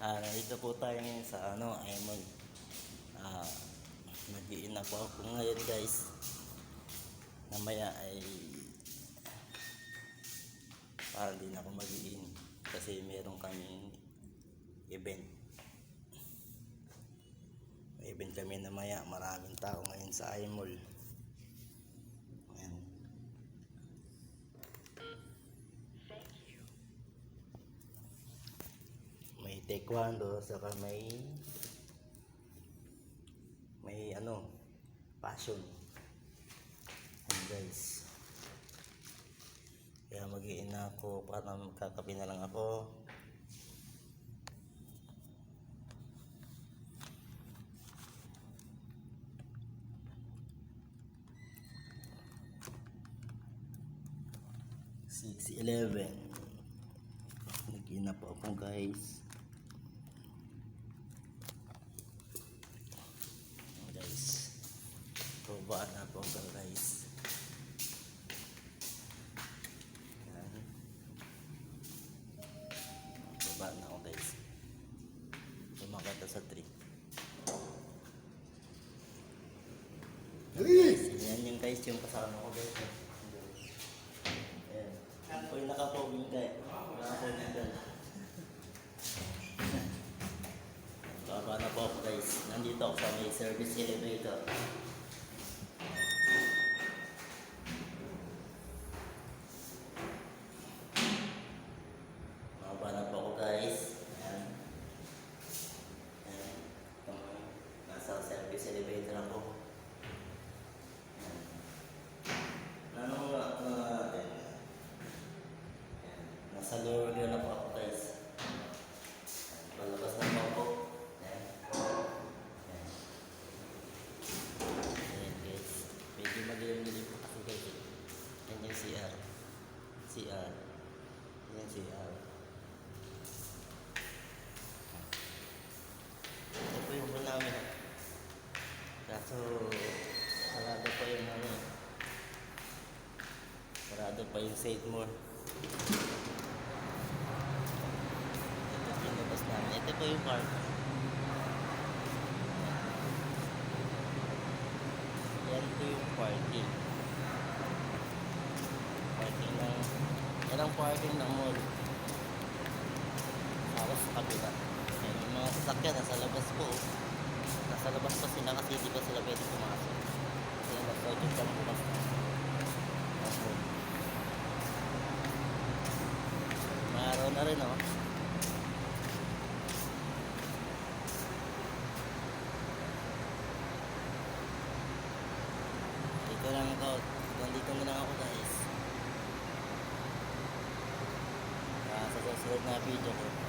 Nandito po tayo ngayon sa Aimon. Ah, Nag-iin na po ako ngayon guys. Namaya ay parang din ako mag-iin kasi meron kaming event. May event kami namaya, maraming tao ngayon sa Aimol. Ayan. May taekwondo, saka may passion. Ayan guys. Kaya mag-iin na ako para magkakape na lang ako. Six 11. Mag-iin na po ako guys. Baba na po ako guys. Yan. Baba na ako guys. Tumakata sa tree. Yan yung guys yung kasama ko guys. Ayan. Yan po yung nakapoging guys. Nakapoging guys. Baba na po ako guys. Nandito ako sa may service elevator. Elevator ako. Nasa lower ground na po ako guys. Palabas na po ako. Ayan guys. Medyo madilim-dilim po kasi guys. Ayan yung CR. Ayan CR. Ito po yung room namin. Kaso sarado pa yung sarado pa yung Saidmore. Ito yung labas namin. Ito po yung park. Yan po yung parking. Yan ang parking ng mall. Tapos sa kabila. Yan yung mga sasakyan nasa labas po. Nasa labas pa sila kasi hindi pa sila pwede pumasok. Kasi nag-project kami bukas na. Maaraw na rin oh. Dito lang ako. Dito na lang ako guys. Sa susunod na video ko.